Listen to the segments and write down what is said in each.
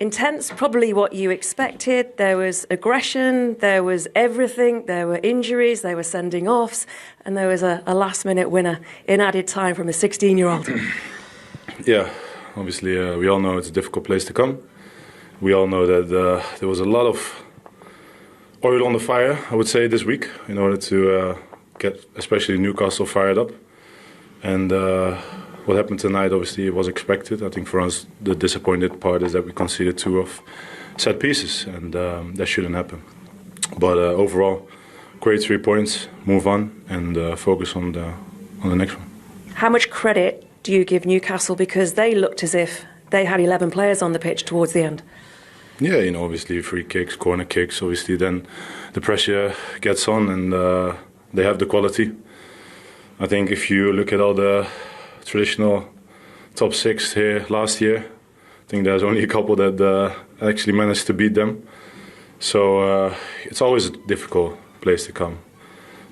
intense, probably what you expected. There was aggression, there was everything, there were injuries, there were sending offs, and there was a last-minute winner in added time from a 16-year-old. Yeah, obviously we all know it's a difficult place to come. We all know that there was a lot of oil on the fire, I would say, this week in order to get especially Newcastle fired up. And what happened tonight, obviously, it was expected. I think for us, the disappointed part is that we conceded 2 of set pieces, and that shouldn't happen. But overall, great 3 points, move on, and focus on the next one. How much credit do you give Newcastle, because they looked as if they had 11 players on the pitch towards the end? Yeah, obviously free kicks, corner kicks, obviously then the pressure gets on, and they have the quality. I think if you look at all the traditional top 6 here last year, I think there's only a couple that actually managed to beat them. So it's always a difficult place to come.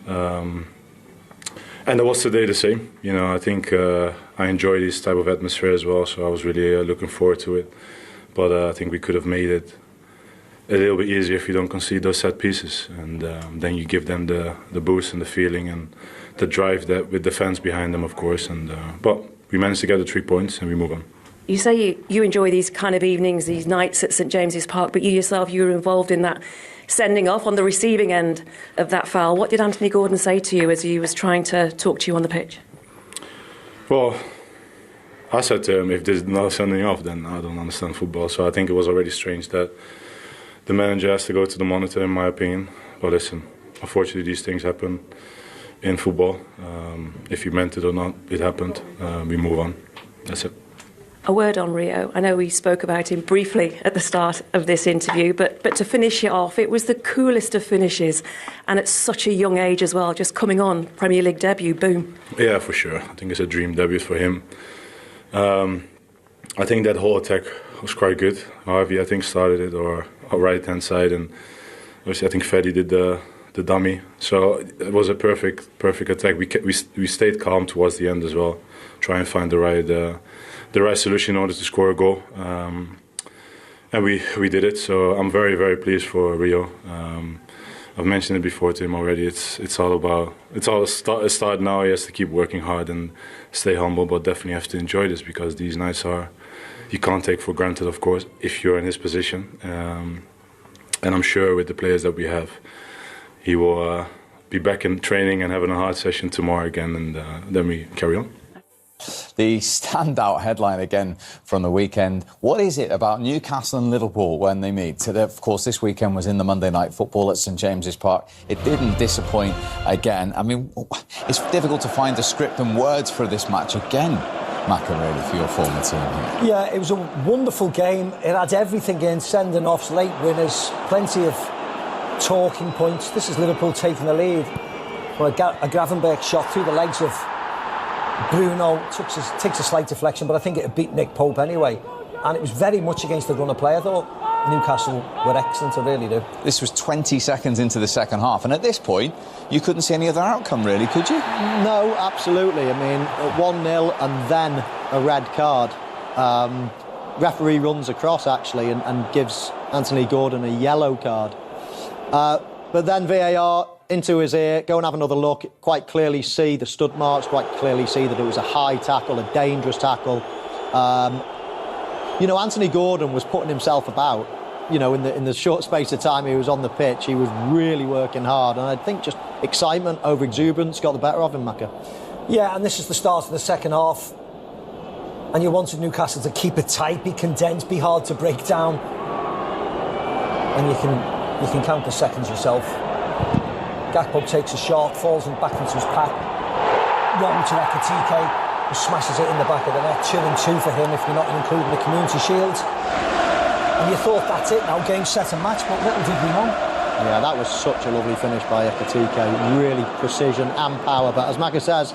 And it was today the same. I think I enjoy this type of atmosphere as well, so I was really looking forward to it. But I think we could have made it a little bit easier if you don't concede those set pieces, and then you give them the boost and the feeling and the drive that with the fans behind them, of course. And but we managed to get the 3 points and we move on. You say you enjoy these kind of evenings, these nights at St James's Park, but you yourself, you were involved in that sending off on the receiving end of that foul. What did Anthony Gordon say to you as he was trying to talk to you on the pitch? Well, I said to him, if there's no sending off, then I don't understand football. So I think it was already strange that the manager has to go to the monitor, in my opinion. But listen, unfortunately these things happen in football. If you meant it or not, it happened. We move on. That's it. A word on Rio. I know we spoke about him briefly at the start of this interview, but to finish it off, it was the coolest of finishes, and at such a young age as well, just coming on, Premier League debut, boom. Yeah, for sure. I think it's a dream debut for him. I think that whole attack was quite good. Harvey, I think, started it, or right-hand side, and obviously I think Freddy did the dummy. So it was a perfect attack. We stayed calm towards the end as well, try and find the right solution in order to score a goal, and we did it. So I'm very, very pleased for Rio. I've mentioned it before to him already. It's all a start now. He has to keep working hard and stay humble, but definitely have to enjoy this, because these nights you can't take for granted, of course, if you're in his position. And I'm sure with the players that we have, he will be back in training and having a hard session tomorrow again, and then we carry on. The standout headline again from the weekend. What is it about Newcastle and Liverpool when they meet? Of course, this weekend was in the Monday Night Football at St James's Park. It didn't disappoint again. I mean, it's difficult to find a script and words for this match again, Macca, really, for your former team here. Yeah, it was a wonderful game. It had everything in, sending offs, late winners, plenty of talking points. This is Liverpool taking the lead. Well, a Gravenberch shot through the legs of Bruno takes a slight deflection, but I think it had beat Nick Pope anyway. And it was very much against the run of play. I thought Newcastle were excellent, I really do. This was 20 seconds into the second half, and at this point, you couldn't see any other outcome, really, could you? No, absolutely. I mean, 1-0 and then a red card. Referee runs across, actually, and gives Anthony Gordon a yellow card. But then VAR into his ear, go and have another look, quite clearly see the stud marks, quite clearly see that it was a high tackle, a dangerous tackle. Anthony Gordon was putting himself about, in the short space of time he was on the pitch. He was really working hard, and I think just excitement over exuberance got the better of him, Macca. Yeah, and this is the start of the second half, and you wanted Newcastle to keep it tight, be condensed, be hard to break down, and you can count the seconds yourself. Gakpo takes a shot, falls back into his path. Wrong to Ekitike, who smashes it in the back of the net. 2-2 for him if you're not including the Community Shield. And you thought that's it now, game, set and match, but little did we know. Yeah, that was such a lovely finish by Ekitike. Really precision and power. But as Macca says,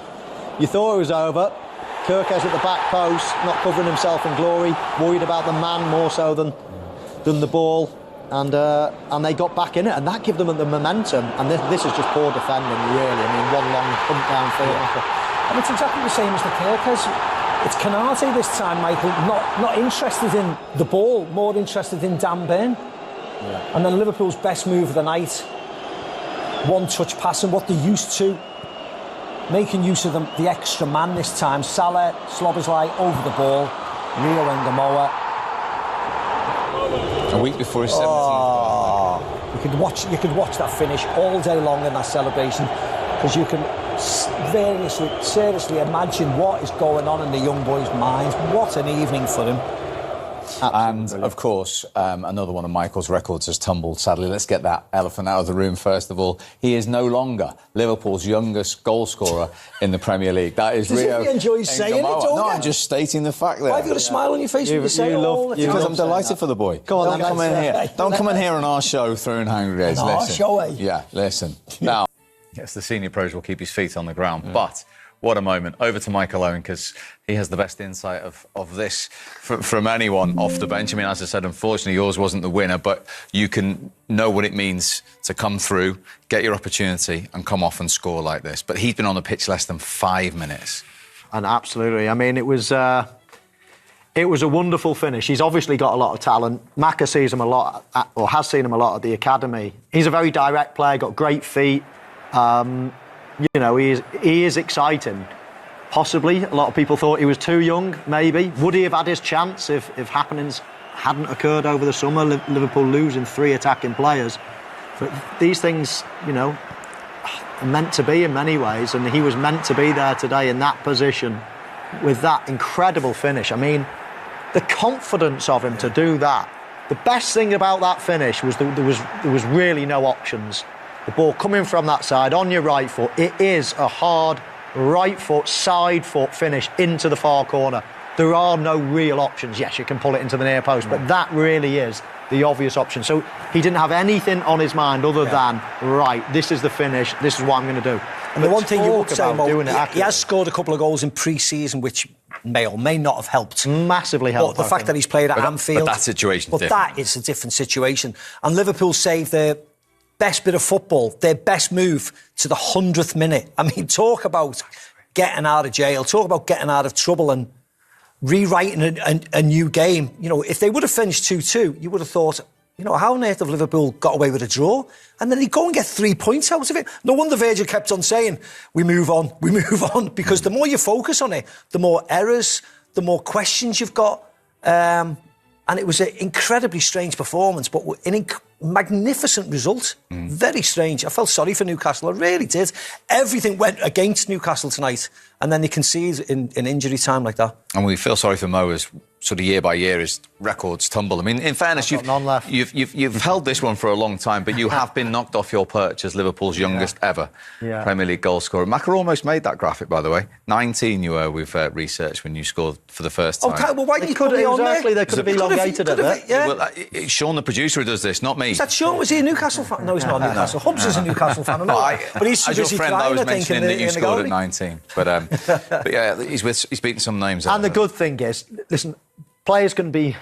you thought it was over. Kirkes at the back post, not covering himself in glory, worried about the man more so than the ball. And they got back in it, and that gave them the momentum. And this is just poor defending, really. I mean, one long pump down field. And it's exactly the same as the Kirkes It's Canate this time, Michael, not interested in the ball, more interested in Dan Burn. Yeah. And then Liverpool's best move of the night, one-touch passing, what they're used to, making use of the extra man this time. Salah, Szoboszlai over the ball, Rio Ngumoha. A week before his 17th birthday. You could watch that finish all day long in that celebration, because you can seriously imagine what is going on in the young boy's mind. What an evening for him. And, of course, another one of Michael's records has tumbled, sadly. Let's get that elephant out of the room, first of all. He is no longer Liverpool's youngest goal scorer in the Premier League. That is Rio Ngumoha. He enjoys saying it, don't you? No, I'm just stating the fact that... Why have you got a smile on your face when you say it all the time? Because I'm delighted for the boy. Go on, Don't come in here. Don't come in here on our show throwing hand grenades. On our show, eh? Yeah, listen. Now... Yes, the senior pros will keep his feet on the ground, but what a moment. Over to Michael Owen, because he has the best insight of this from anyone off the bench. I mean, as I said, unfortunately, yours wasn't the winner, but you can know what it means to come through, get your opportunity and come off and score like this. But he's been on the pitch less than 5 minutes. And absolutely. I mean, it was a wonderful finish. He's obviously got a lot of talent. Maka sees him a lot, or has seen him a lot at the academy. He's a very direct player, got great feet. You know, he is exciting. Possibly, a lot of people thought he was too young, maybe. Would he have had his chance if happenings hadn't occurred over the summer? Liverpool losing 3 attacking players. But these things, you know, are meant to be in many ways, and he was meant to be there today in that position with that incredible finish. I mean, the confidence of him to do that. The best thing about that finish was there was really no options. The ball coming from that side on your right foot. It is a hard right foot, side foot finish into the far corner. There are no real options. Yes, you can pull it into the near post, but that really is the obvious option. So he didn't have anything on his mind other than, right, this is the finish, this is what I'm going to do. And the one thing you would say, Mo, he has scored a couple of goals in pre-season, which may or may not have helped. Massively helped. But the fact that he's played at Anfield... But that situation's different. That is a different situation. And Liverpool saved their best bit of football, their best move to the 100th minute. I mean, talk about getting out of jail, talk about getting out of trouble and rewriting a new game. You know, if they would have finished 2-2, you would have thought, you know, how on earth have Liverpool got away with a draw? And then they go and get 3 points out of it. No wonder Virgil kept on saying, we move on, because the more you focus on it, the more errors, the more questions you've got. And it was an incredibly strange performance, but an magnificent result. Very strange. I felt sorry for Newcastle. I really did. Everything went against Newcastle tonight, and then they concede in injury time like that. And we feel sorry for Mo as sort of year by year his records tumble. I mean, in fairness, you've held this one for a long time, but you have been knocked off your perch as Liverpool's youngest ever Premier League goal scorer. Maka almost made that graphic, by the way. 19 you were with research when you scored for the first time. Okay, well, why didn't you put it on there? They could have elongated it. Yeah. Well, Sean, the producer, does this, not me. Is that Sean? Was he a Newcastle fan? No, he's not a Newcastle. Hubbs is a Newcastle fan. But he's as your busy friend, I was crying, mentioning that you scored at 19. But yeah, he's beaten some names. And the good thing is, listen, players can be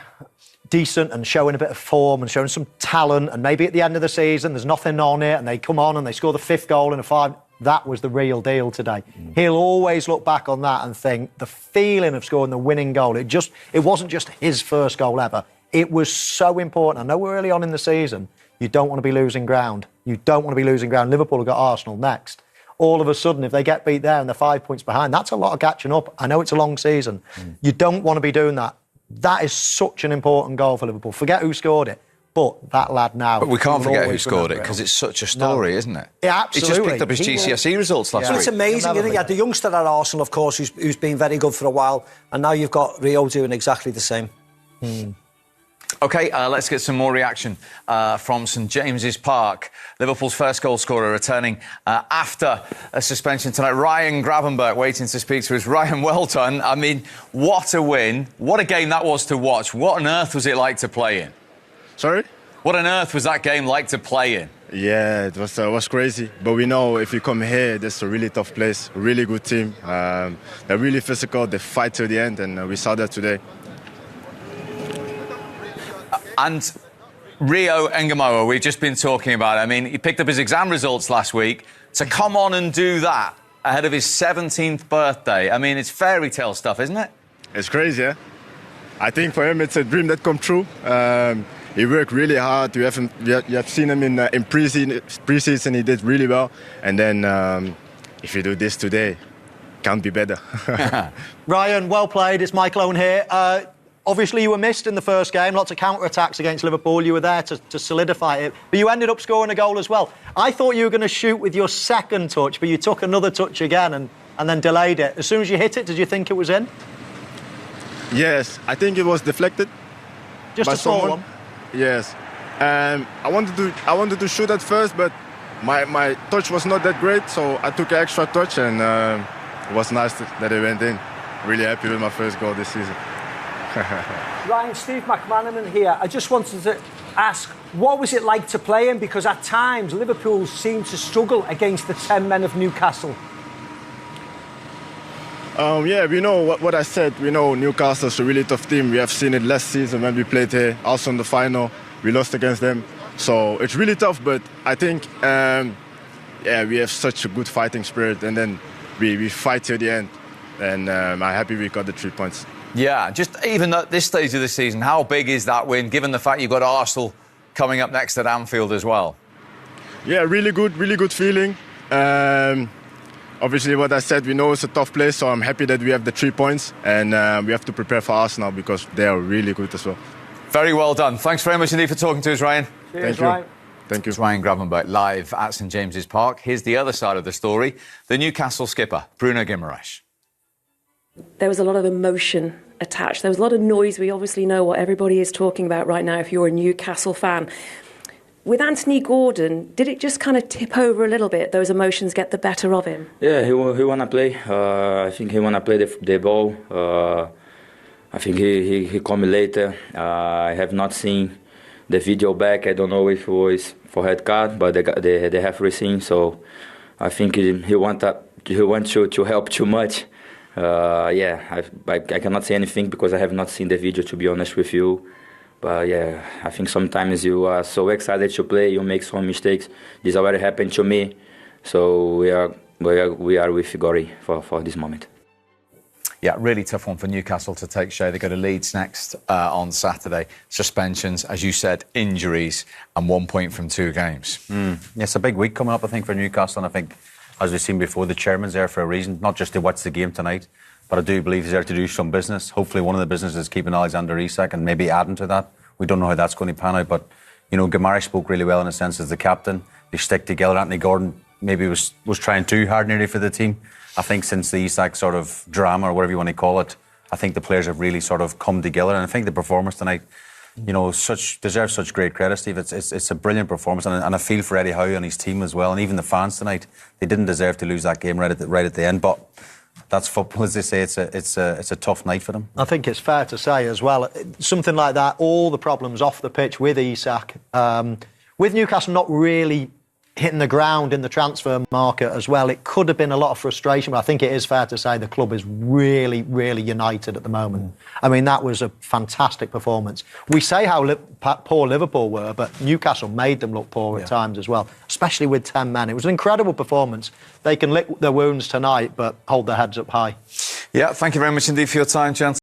decent and showing a bit of form and showing some talent, and maybe at the end of the season there's nothing on it and they come on and they score the 5th goal in a 5. That was the real deal today. He'll always look back on that and think the feeling of scoring the winning goal, it wasn't just his first goal ever. It was so important. I know we're early on in the season. You don't want to be losing ground. Liverpool have got Arsenal next. All of a sudden, if they get beat there and they're 5 points behind, that's a lot of catching up. I know it's a long season. You don't want to be doing that. That is such an important goal for Liverpool. Forget who scored it, but that lad now... But we can't forget who scored it, because it's such a story, isn't it? Yeah, absolutely. He just picked up his GCSE results last week. It's amazing, isn't it? You had the youngster at Arsenal, of course, who's been very good for a while, and now you've got Rio doing exactly the same. OK, let's get some more reaction from St James's Park. Liverpool's first goal scorer returning after a suspension tonight. Ryan Gravenberch waiting to speak to us. Ryan, well done. I mean, what a win. What a game that was to watch. What on earth was it like to play in? Sorry? What on earth was that game like to play in? Yeah, it was crazy. But we know if you come here, this is a really tough place, a really good team. They're really physical, they fight till the end, and we saw that today. And Rio Ngumoha, we've just been talking about it. I mean, he picked up his exam results last week. To come on and do that ahead of his 17th birthday, I mean, it's fairy tale stuff, isn't it? It's crazy, yeah? I think for him it's a dream that come true. He worked really hard. You have seen him in pre-season. He did really well. And then if you do this today, can't be better. Ryan, well played. It's Michael Owen here. Obviously, you were missed in the first game. Lots of counter-attacks against Liverpool. You were there to solidify it. But you ended up scoring a goal as well. I thought you were going to shoot with your second touch, but you took another touch again and then delayed it. As soon as you hit it, did you think it was in? Yes, I think it was deflected. Just by a small someone. one? Yes. I wanted to shoot at first, but my touch was not that great, so I took an extra touch, and it was nice that it went in. Really happy with my first goal this season. Ryan, Steve McManaman here. I just wanted to ask, what was it like to play him? Because at times, Liverpool seemed to struggle against the 10 men of Newcastle. Yeah, we know what I said. We know Newcastle's a really tough team. We have seen it last season when we played here. Also in the final, we lost against them. So it's really tough, but I think, we have such a good fighting spirit, and then we fight till the end. And I'm happy we got the 3 points. Yeah, just even at this stage of the season, how big is that win, given the fact you've got Arsenal coming up next at Anfield as well? Yeah, really good feeling. Obviously, what I said, we know it's a tough place, so I'm happy that we have the 3 points, and we have to prepare for Arsenal because they are really good as well. Very well done. Thanks very much indeed for talking to us, Ryan. Cheers, Thank you. Ryan. Thank you. It's Ryan Gravenberch live at St James's Park. Here's the other side of the story. The Newcastle skipper, Bruno Guimaraes. There was a lot of emotion attached. There was a lot of noise. We obviously know what everybody is talking about right now if you're a Newcastle fan. With Anthony Gordon, did it just kind of tip over a little bit? Those emotions get the better of him? Yeah, he want to play. I think he want to play the ball. I think he called me later. I have not seen the video back. I don't know if it was for red card, but they have seen. So I think he want to help too much. I cannot say anything because I have not seen the video, to be honest with you. But yeah, I think sometimes you are so excited to play, you make some mistakes. This already happened to me, so we are with Gori for this moment. Yeah, really tough one for Newcastle to take share. They go to Leeds next on Saturday. Suspensions, as you said, injuries, and 1 point from 2 games. Yeah, it's a big week coming up, I think, for Newcastle. And I think, as we've seen before, the chairman's there for a reason, not just to watch the game tonight, but I do believe he's there to do some business. Hopefully one of the businesses is keeping Alexander Isak and maybe adding to that. We don't know how that's going to pan out, but, you know, Guimaraes spoke really well in a sense as the captain. They stick together. Anthony Gordon maybe was trying too hard nearly for the team. I think since the Isak sort of drama, or whatever you want to call it, I think the players have really sort of come together. And I think the performance tonight, you know, deserves such great credit, Steve. It's a brilliant performance, and I feel for Eddie Howe and his team as well, and even the fans tonight. They didn't deserve to lose that game right at the end, but that's football, as they say. It's a tough night for them. I think it's fair to say as well, something like that, all the problems off the pitch with Isak, with Newcastle not really hitting the ground in the transfer market as well, it could have been a lot of frustration, but I think it is fair to say the club is really, really united at the moment. I mean, that was a fantastic performance. We say how poor Liverpool were, but Newcastle made them look poor at times as well, especially with 10 men. It was an incredible performance. They can lick their wounds tonight, but hold their heads up high. Yeah, thank you very much indeed for your time, gents.